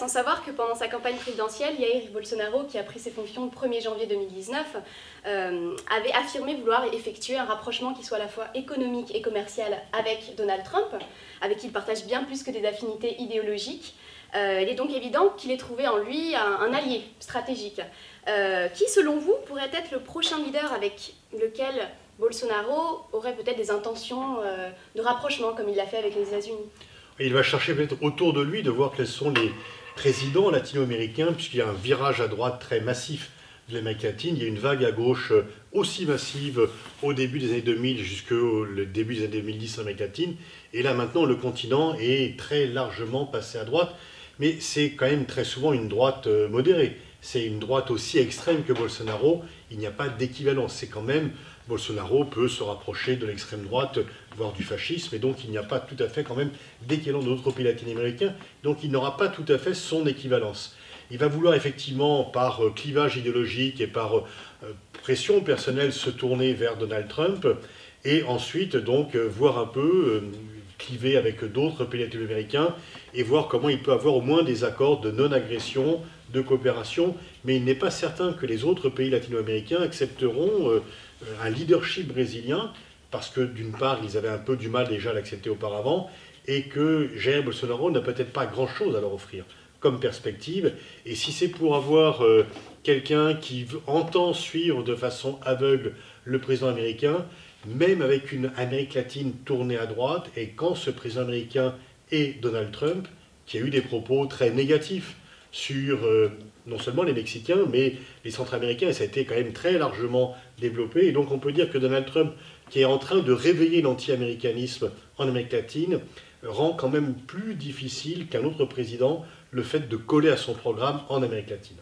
sans savoir que pendant sa campagne présidentielle, Jair Bolsonaro, qui a pris ses fonctions le 1er janvier 2019, avait affirmé vouloir effectuer un rapprochement qui soit à la fois économique et commercial avec Donald Trump, avec qui il partage bien plus que des affinités idéologiques. Il est donc évident qu'il ait trouvé en lui un allié stratégique. Qui, selon vous, pourrait être le prochain leader avec lequel Bolsonaro aurait peut-être des intentions de rapprochement, comme il l'a fait avec les États-Unis? Il va chercher peut-être autour de lui de voir quels sont les présidents latino-américains, puisqu'il y a un virage à droite très massif de l'Amérique latine. Il y a une vague à gauche aussi massive au début des années 2000 jusqu'au début des années 2010 en Amérique latine. Et là, maintenant, le continent est très largement passé à droite. Mais c'est quand même très souvent une droite modérée. C'est une droite aussi extrême que Bolsonaro. Il n'y a pas d'équivalence. C'est quand même, Bolsonaro peut se rapprocher de l'extrême droite, voire du fascisme, et donc il n'y a pas tout à fait quand même d'équivalent d'autres pays latino-américains. Donc il n'aura pas tout à fait son équivalence. Il va vouloir effectivement, par clivage idéologique et par pression personnelle, se tourner vers Donald Trump, et ensuite donc voir un peu cliver avec d'autres pays latino-américains et voir comment il peut avoir au moins des accords de non-agression, de coopération, mais il n'est pas certain que les autres pays latino-américains accepteront un leadership brésilien, parce que d'une part, ils avaient un peu du mal déjà à l'accepter auparavant, et que Jair Bolsonaro n'a peut-être pas grand-chose à leur offrir comme perspective. Et si c'est pour avoir quelqu'un qui entend suivre de façon aveugle le président américain, même avec une Amérique latine tournée à droite, et quand ce président américain est Donald Trump, qui a eu des propos très négatifs sur non seulement les Mexicains, mais les Centra-Américains, et ça a été quand même très largement développé. Et donc on peut dire que Donald Trump, qui est en train de réveiller l'anti-américanisme en Amérique latine, rend quand même plus difficile qu'un autre président le fait de coller à son programme en Amérique latine.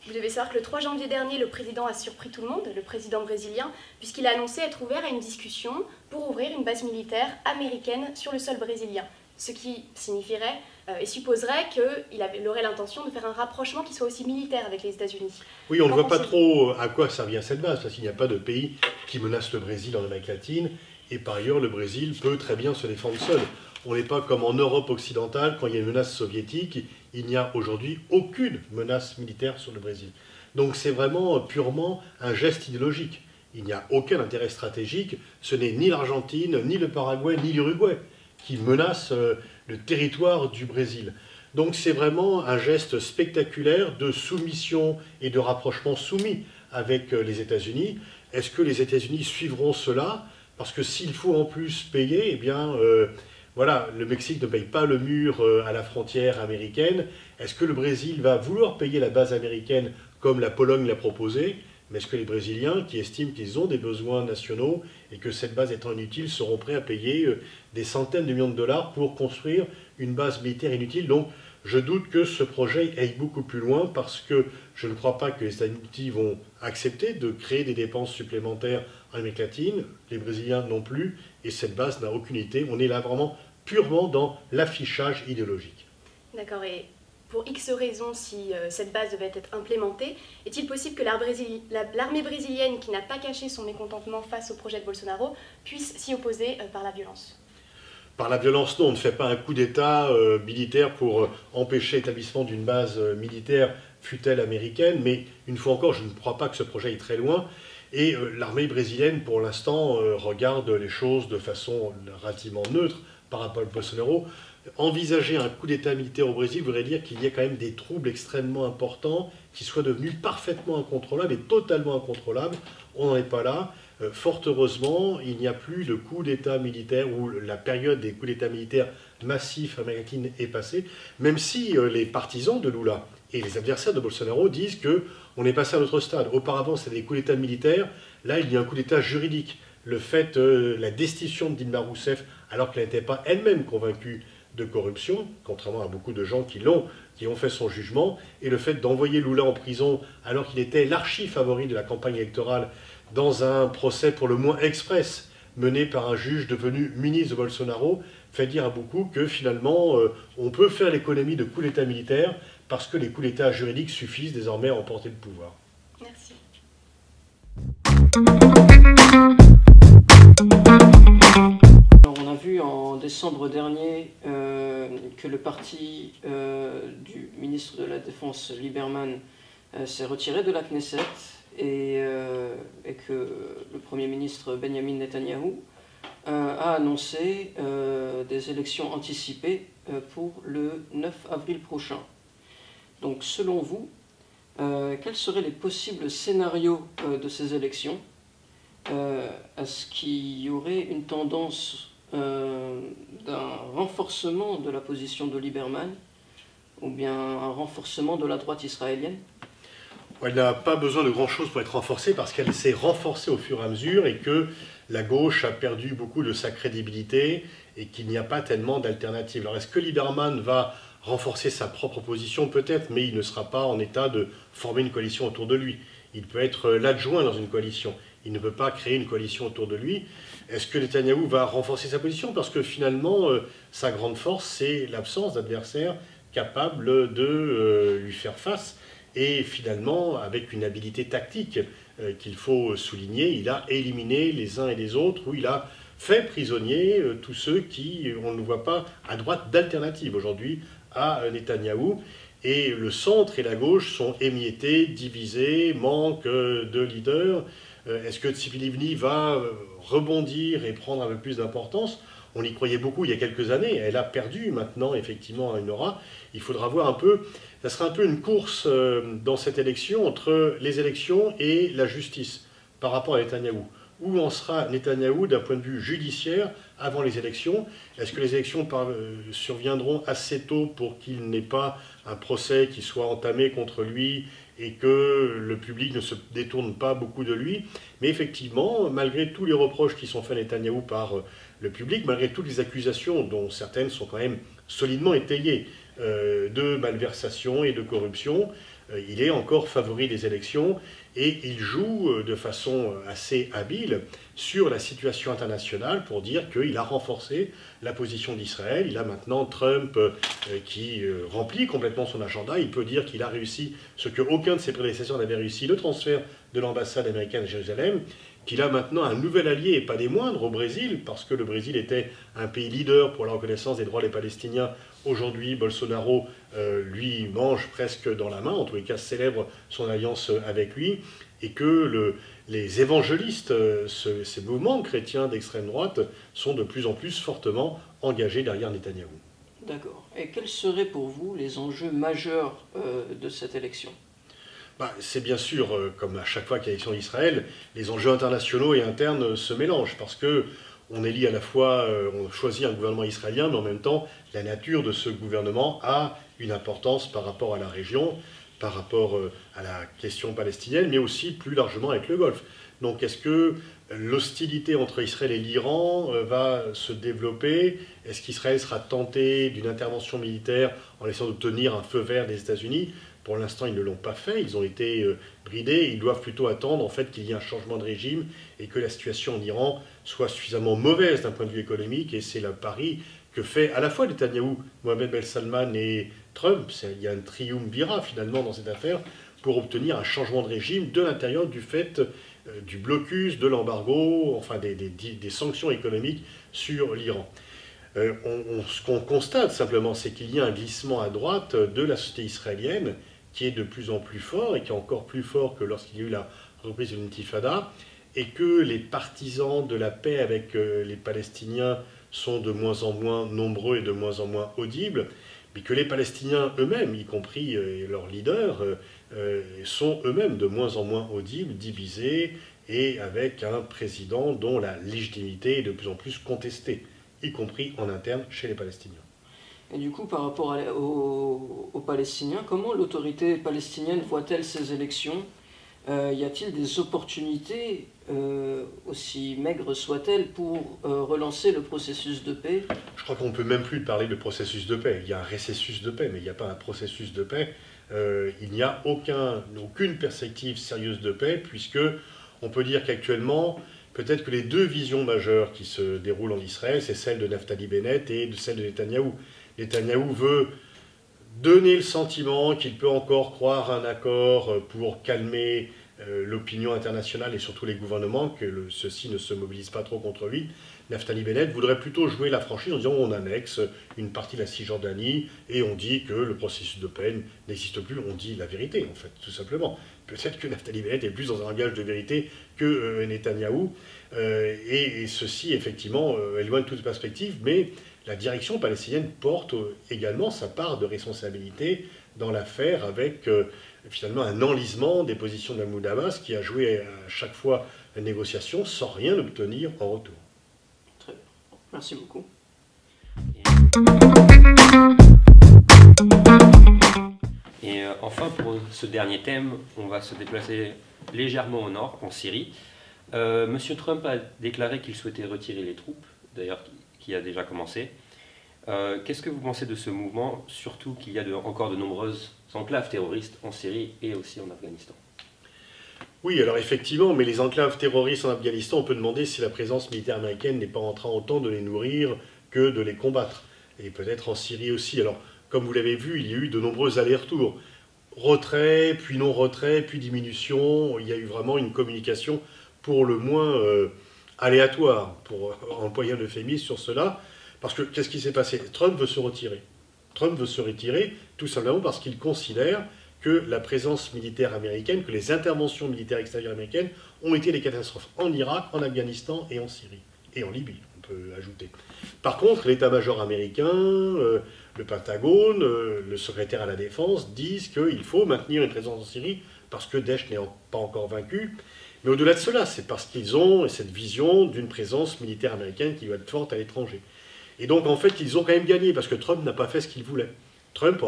Vous devez savoir que le 3 janvier dernier, le président a surpris tout le monde, le président brésilien, puisqu'il a annoncé être ouvert à une discussion pour ouvrir une base militaire américaine sur le sol brésilien. Ce qui signifierait et supposerait qu'il aurait l'intention de faire un rapprochement qui soit aussi militaire avec les États-Unis. Oui, on ne voit pas trop à quoi servir cette base, parce qu'il n'y a pas de pays qui menace le Brésil en Amérique latine, et par ailleurs, le Brésil peut très bien se défendre seul. On n'est pas comme en Europe occidentale, quand il y a une menace soviétique, il n'y a aujourd'hui aucune menace militaire sur le Brésil. Donc c'est vraiment purement un geste idéologique. Il n'y a aucun intérêt stratégique, ce n'est ni l'Argentine, ni le Paraguay, ni l'Uruguay qui menacent le territoire du Brésil. Donc c'est vraiment un geste spectaculaire de soumission et de rapprochement soumis avec les États-Unis. Est-ce que les États-Unis suivront cela? Parce que s'il faut en plus payer, eh bien, voilà, le Mexique ne paye pas le mur à la frontière américaine. Est-ce que le Brésil va vouloir payer la base américaine comme la Pologne l'a proposé? Mais est-ce que les Brésiliens, qui estiment qu'ils ont des besoins nationaux et que cette base étant inutile, seront prêts à payer des centaines de millions de dollars pour construire une base militaire inutile? Donc je doute que ce projet aille beaucoup plus loin, parce que je ne crois pas que les États-Unis vont accepter de créer des dépenses supplémentaires en Amérique latine, les Brésiliens non plus, et cette base n'a aucune utilité. On est là vraiment purement dans l'affichage idéologique. D'accord, et pour X raisons, si cette base devait être implémentée, est-il possible que l'armée brésilienne, qui n'a pas caché son mécontentement face au projet de Bolsonaro, puisse s'y opposer par la violence? Par la violence, non, on ne fait pas un coup d'État militaire pour empêcher l'établissement d'une base militaire, fût-elle américaine, mais une fois encore, je ne crois pas que ce projet est très loin. Et l'armée brésilienne, pour l'instant, regarde les choses de façon relativement neutre par rapport à Bolsonaro. Envisager un coup d'État militaire au Brésil voudrait dire qu'il y a quand même des troubles extrêmement importants qui soient devenus parfaitement incontrôlables et totalement incontrôlables. On n'en est pas là. Fort heureusement, il n'y a plus de coup d'État militaire, où la période des coups d'État militaires massifs américains est passée, même si les partisans de Lula et les adversaires de Bolsonaro disent qu'on est passé à un autre stade. Auparavant, c'était des coups d'État militaires, là il y a un coup d'État juridique. Le fait, la destitution de Dilma Rousseff, alors qu'elle n'était pas elle-même convaincue de corruption, contrairement à beaucoup de gens qui ont fait son jugement, et le fait d'envoyer Lula en prison alors qu'il était l'archi-favori de la campagne électorale dans un procès pour le moins express mené par un juge devenu ministre de Bolsonaro, fait dire à beaucoup que finalement on peut faire l'économie de coups d'État militaires parce que les coups d'État juridiques suffisent désormais à emporter le pouvoir. Merci. On a vu en décembre dernier que le parti du ministre ministre de la Défense Lieberman s'est retiré de la Knesset et que le Premier ministre Benjamin Netanyahou a annoncé des élections anticipées pour le 9 avril prochain. Donc selon vous, quels seraient les possibles scénarios de ces élections? Est-ce qu'il y aurait une tendance d'un renforcement de la position de Lieberman ou bien un renforcement de la droite israélienne? Elle n'a pas besoin de grand-chose pour être renforcée parce qu'elle s'est renforcée au fur et à mesure et que la gauche a perdu beaucoup de sa crédibilité et qu'il n'y a pas tellement d'alternatives. Alors est-ce que Lieberman va renforcer sa propre position? Peut-être, mais il ne sera pas en état de former une coalition autour de lui. Il peut être l'adjoint dans une coalition. Il ne peut pas créer une coalition autour de lui. Est-ce que Netanyahou va renforcer sa position? Parce que finalement, sa grande force, c'est l'absence d'adversaires capables de lui faire face. Et finalement, avec une habilité tactique qu'il faut souligner, il a éliminé les uns et les autres, ou il a fait prisonnier tous ceux qui, on ne voit pas à droite d'alternative aujourd'hui à Netanyahou. Et le centre et la gauche sont émiettés, divisés, manquent de leaders. Est-ce que Tzipi Livni va rebondir et prendre un peu plus d'importance? On y croyait beaucoup il y a quelques années. Elle a perdu maintenant, effectivement, une aura. Il faudra voir un peu. Ça sera un peu une course dans cette élection entre les élections et la justice par rapport à Netanyahou. Où en sera Netanyahou d'un point de vue judiciaire avant les élections? Est-ce que les élections surviendront assez tôt pour qu'il n'ait pas un procès qui soit entamé contre lui et que le public ne se détourne pas beaucoup de lui? Mais effectivement, malgré tous les reproches qui sont faits à Netanyahou par le public, malgré toutes les accusations dont certaines sont quand même solidement étayées de malversation et de corruption, il est encore favori des élections et il joue de façon assez habile sur la situation internationale pour dire qu'il a renforcé la position d'Israël. Il a maintenant Trump qui remplit complètement son agenda. Il peut dire qu'il a réussi ce qu'aucun de ses prédécesseurs n'avait réussi, le transfert de l'ambassade américaine à Jérusalem, qu'il a maintenant un nouvel allié, et pas des moindres, au Brésil, parce que le Brésil était un pays leader pour la reconnaissance des droits des Palestiniens. Aujourd'hui, Bolsonaro lui mange presque dans la main, en tous les cas célèbre son alliance avec lui, et que les évangélistes, ces mouvements chrétiens d'extrême droite, sont de plus en plus fortement engagés derrière Netanyahou. D'accord. Et quels seraient pour vous les enjeux majeurs de cette élection? C'est bien sûr, comme à chaque fois qu'il y a élection d'Israël, les enjeux internationaux et internes se mélangent, parce que on élit à la fois, on choisit un gouvernement israélien, mais en même temps, la nature de ce gouvernement a une importance par rapport à la région, par rapport à la question palestinienne, mais aussi plus largement avec le Golfe. Donc est-ce que l'hostilité entre Israël et l'Iran va se développer? Est-ce qu'Israël sera tenté d'une intervention militaire en essayant d'obtenir un feu vert des États-Unis? Pour l'instant, ils ne l'ont pas fait, ils ont été bridés. Ils doivent plutôt attendre en fait, qu'il y ait un changement de régime et que la situation en Iran soit suffisamment mauvaise d'un point de vue économique. Et c'est le pari que fait à la fois Netanyahou, Mohamed Ben Salman et Trump. Il y a un triumvirat finalement dans cette affaire pour obtenir un changement de régime de l'intérieur du fait du blocus, de l'embargo, enfin des sanctions économiques sur l'Iran. Ce qu'on constate simplement, c'est qu'il y a un glissement à droite de la société israélienne qui est de plus en plus fort et qui est encore plus fort que lorsqu'il y a eu la reprise de l'intifada, et que les partisans de la paix avec les Palestiniens sont de moins en moins nombreux et de moins en moins audibles, mais que les Palestiniens eux-mêmes, y compris leurs leaders, sont eux-mêmes de moins en moins audibles, divisés, et avec un président dont la légitimité est de plus en plus contestée, y compris en interne chez les Palestiniens. Et du coup, par rapport aux Palestiniens, comment l'autorité palestinienne voit-elle ces élections? Y a-t-il des opportunités, aussi maigres soient-elles, pour relancer le processus de paix? Je crois qu'on ne peut même plus parler de processus de paix. Il y a un récessus de paix, mais il n'y a pas un processus de paix. Il n'y a aucune perspective sérieuse de paix, puisque on peut dire qu'actuellement, peut-être que les deux visions majeures qui se déroulent en Israël, c'est celle de Naftali Bennett et celle de Netanyahou. Netanyahou veut donner le sentiment qu'il peut encore croire à un accord pour calmer l'opinion internationale et surtout les gouvernements que ceux-ci ne se mobilisent pas trop contre lui. Naftali Bennett voudrait plutôt jouer la franchise en disant on annexe une partie de la Cisjordanie et on dit que le processus de paix n'existe plus. On dit la vérité, en fait, tout simplement. Peut-être que Naftali Bennett est plus dans un langage de vérité que Netanyahou. Et ceci, effectivement, éloigne toute perspective, mais la direction palestinienne porte également sa part de responsabilité dans l'affaire avec finalement un enlisement des positions de Mahmoud Abbas qui a joué à chaque fois la négociation sans rien obtenir en retour. Très bien. Merci beaucoup. Et enfin, pour ce dernier thème, on va se déplacer légèrement au nord, en Syrie. Monsieur Trump a déclaré qu'il souhaitait retirer les troupes, d'ailleurs qui a déjà commencé. Qu'est-ce que vous pensez de ce mouvement, surtout qu'il y a encore de nombreuses enclaves terroristes en Syrie et aussi en Afghanistan? Oui, alors effectivement, mais les enclaves terroristes en Afghanistan, on peut demander si la présence militaire américaine n'est pas en train autant de les nourrir que de les combattre. Et peut-être en Syrie aussi. Alors, comme vous l'avez vu, il y a eu de nombreux allers-retours. Retrait, puis non-retrait, puis diminution. Il y a eu vraiment une communication pour le moins aléatoire, pour employer un euphémisme sur cela. Parce que qu'est-ce qui s'est passé? Trump veut se retirer. Trump veut se retirer tout simplement parce qu'il considère que la présence militaire américaine, que les interventions militaires extérieures américaines ont été des catastrophes en Irak, en Afghanistan et en Syrie. Et en Libye, on peut ajouter. Par contre, l'état-major américain, le Pentagone, le secrétaire à la Défense disent qu'il faut maintenir une présence en Syrie parce que Daesh n'est pas encore vaincu. Mais au-delà de cela, c'est parce qu'ils ont cette vision d'une présence militaire américaine qui doit être forte à l'étranger. Et donc, en fait, ils ont quand même gagné, parce que Trump n'a pas fait ce qu'il voulait. Trump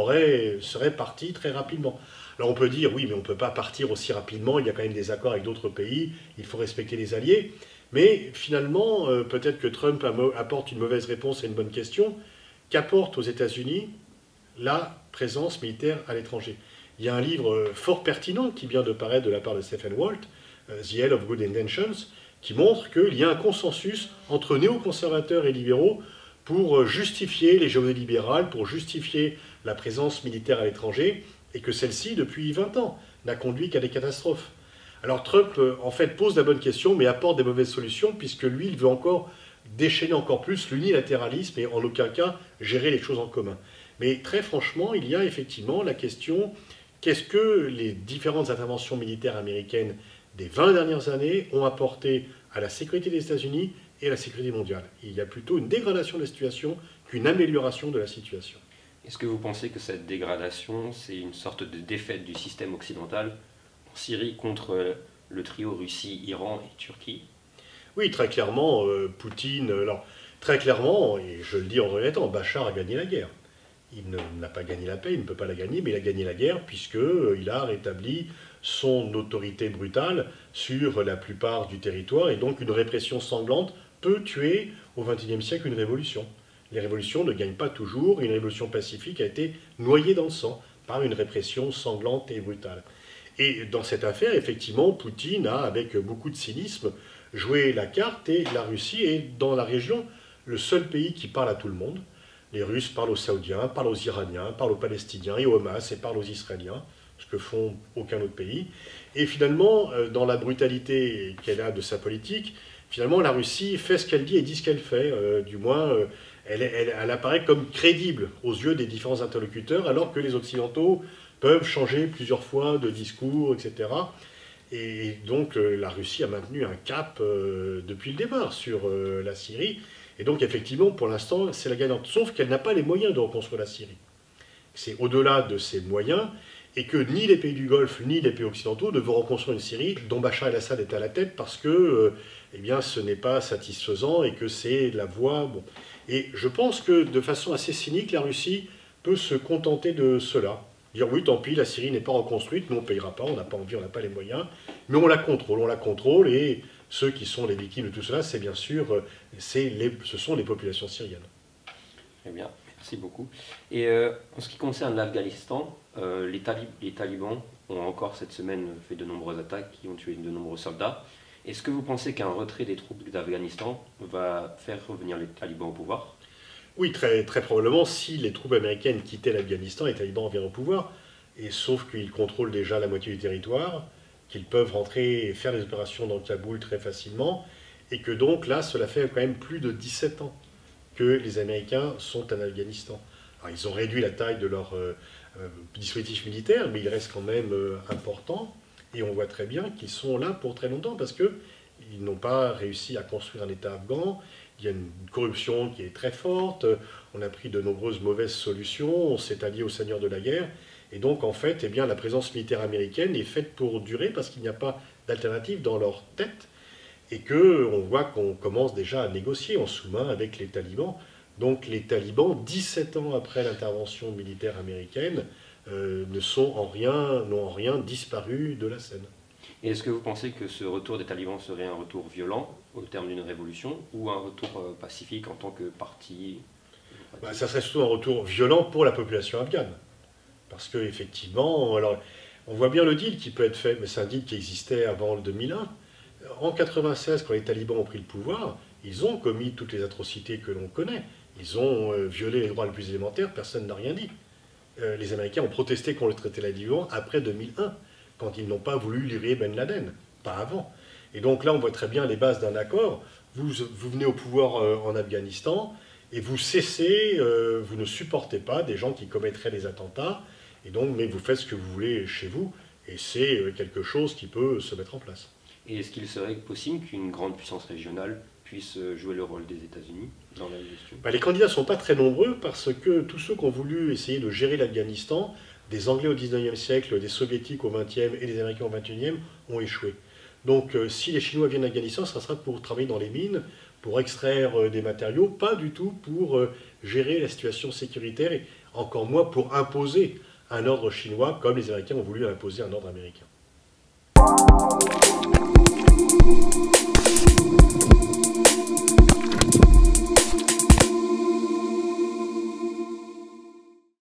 serait parti très rapidement. Alors on peut dire, oui, mais on ne peut pas partir aussi rapidement, il y a quand même des accords avec d'autres pays, il faut respecter les alliés. Mais finalement, peut-être que Trump apporte une mauvaise réponse à une bonne question. Qu'apporte aux États-Unis la présence militaire à l'étranger? Il y a un livre fort pertinent qui vient de paraître de la part de Stephen Walt, The Hell of Good Intentions, qui montre qu'il y a un consensus entre néoconservateurs et libéraux pour justifier l'hégémonie libérale, pour justifier la présence militaire à l'étranger, et que celle-ci, depuis 20 ans, n'a conduit qu'à des catastrophes. Alors Trump, en fait, pose la bonne question, mais apporte des mauvaises solutions, puisque lui, il veut encore déchaîner encore plus l'unilatéralisme et en aucun cas gérer les choses en commun. Mais très franchement, il y a effectivement la question, qu'est-ce que les différentes interventions militaires américaines des 20 dernières années ont apporté à la sécurité des États-Unis et à la sécurité mondiale? Il y a plutôt une dégradation de la situation qu'une amélioration de la situation. Est-ce que vous pensez que cette dégradation, c'est une sorte de défaite du système occidental en Syrie contre le trio Russie, Iran et Turquie? Oui, très clairement, Poutine... Alors, très clairement, et je le dis en regrettant, Bachar a gagné la guerre. Il n'a pas gagné la paix, il ne peut pas la gagner, mais il a gagné la guerre puisqu'il a rétabli son autorité brutale sur la plupart du territoire, et donc une répression sanglante peut tuer au XXIe siècle une révolution. Les révolutions ne gagnent pas toujours, une révolution pacifique a été noyée dans le sang par une répression sanglante et brutale. Et dans cette affaire, effectivement, Poutine a, avec beaucoup de cynisme, joué la carte, et la Russie est, dans la région, le seul pays qui parle à tout le monde. Les Russes parlent aux Saoudiens, parlent aux Iraniens, parlent aux Palestiniens et au Hamas, et parlent aux Israéliens, ce que font aucun autre pays. Et finalement, dans la brutalité qu'elle a de sa politique, finalement, la Russie fait ce qu'elle dit et dit ce qu'elle fait. Du moins, elle apparaît comme crédible aux yeux des différents interlocuteurs, alors que les Occidentaux peuvent changer plusieurs fois de discours, etc. Et donc, la Russie a maintenu un cap depuis le départ sur la Syrie. Et donc, effectivement, pour l'instant, c'est la gagnante. Sauf qu'elle n'a pas les moyens de reconstruire la Syrie. C'est au-delà de ses moyens, et que ni les pays du Golfe, ni les pays occidentaux ne vont reconstruire une Syrie dont Bachar el-Assad est à la tête, parce que eh bien, ce n'est pas satisfaisant et que c'est la voie... Bon. Et je pense que, de façon assez cynique, la Russie peut se contenter de cela. Dire oui, tant pis, la Syrie n'est pas reconstruite, nous on ne payera pas, on n'a pas envie, on n'a pas les moyens, mais on la contrôle, et ceux qui sont les victimes de tout cela, c'est bien sûr, ce sont les populations syriennes. Très bien, merci beaucoup. Et en ce qui concerne l'Afghanistan, les talibans ont encore cette semaine fait de nombreuses attaques qui ont tué de nombreux soldats. Est-ce que vous pensez qu'un retrait des troupes d'Afghanistan va faire revenir les talibans au pouvoir? Oui, très, très probablement, si les troupes américaines quittaient l'Afghanistan, les talibans viennent au pouvoir, et sauf qu'ils contrôlent déjà la moitié du territoire, qu'ils peuvent rentrer et faire des opérations dans Kaboul très facilement, et que donc là, cela fait quand même plus de 17 ans que les Américains sont en Afghanistan. Alors, ils ont réduit la taille de leur dispositif militaire, mais il reste quand même important, et on voit très bien qu'ils sont là pour très longtemps, parce qu'ils n'ont pas réussi à construire un État afghan. Il y a une corruption qui est très forte, on a pris de nombreuses mauvaises solutions, on s'est allié aux seigneurs de la guerre, et donc en fait, eh bien, la présence militaire américaine est faite pour durer, parce qu'il n'y a pas d'alternative dans leur tête, et qu'on voit qu'on commence déjà à négocier en sous-main avec les talibans. Donc les talibans, 17 ans après l'intervention militaire américaine, n'ont en rien disparu de la scène. Et est-ce que vous pensez que ce retour des talibans serait un retour violent au terme d'une révolution ou un retour pacifique en tant que parti? Ça serait surtout un retour violent pour la population afghane. Parce qu'effectivement, on voit bien le deal qui peut être fait, mais c'est un deal qui existait avant le 2001. En 1996, quand les talibans ont pris le pouvoir, ils ont commis toutes les atrocités que l'on connaît. Ils ont violé les droits les plus élémentaires, personne n'a rien dit. Les Américains ont protesté contre le traité de la Liban après 2001, quand ils n'ont pas voulu livrer Ben Laden, pas avant. Et donc là, on voit très bien les bases d'un accord. Vous venez au pouvoir en Afghanistan, et vous cessez, vous ne supportez pas des gens qui commettraient des attentats, et donc, mais vous faites ce que vous voulez chez vous, et c'est quelque chose qui peut se mettre en place. Et est-ce qu'il serait possible qu'une grande puissance régionale puisse jouer le rôle des États-Unis dans la gestion? Les candidats ne sont pas très nombreux parce que tous ceux qui ont voulu essayer de gérer l'Afghanistan, des Anglais au 19e siècle, des Soviétiques au 20e et des Américains au 21e, ont échoué. Donc si les Chinois viennent en Afghanistan, ça sera pour travailler dans les mines, pour extraire des matériaux, pas du tout pour gérer la situation sécuritaire et encore moins pour imposer un ordre chinois comme les Américains ont voulu imposer un ordre américain.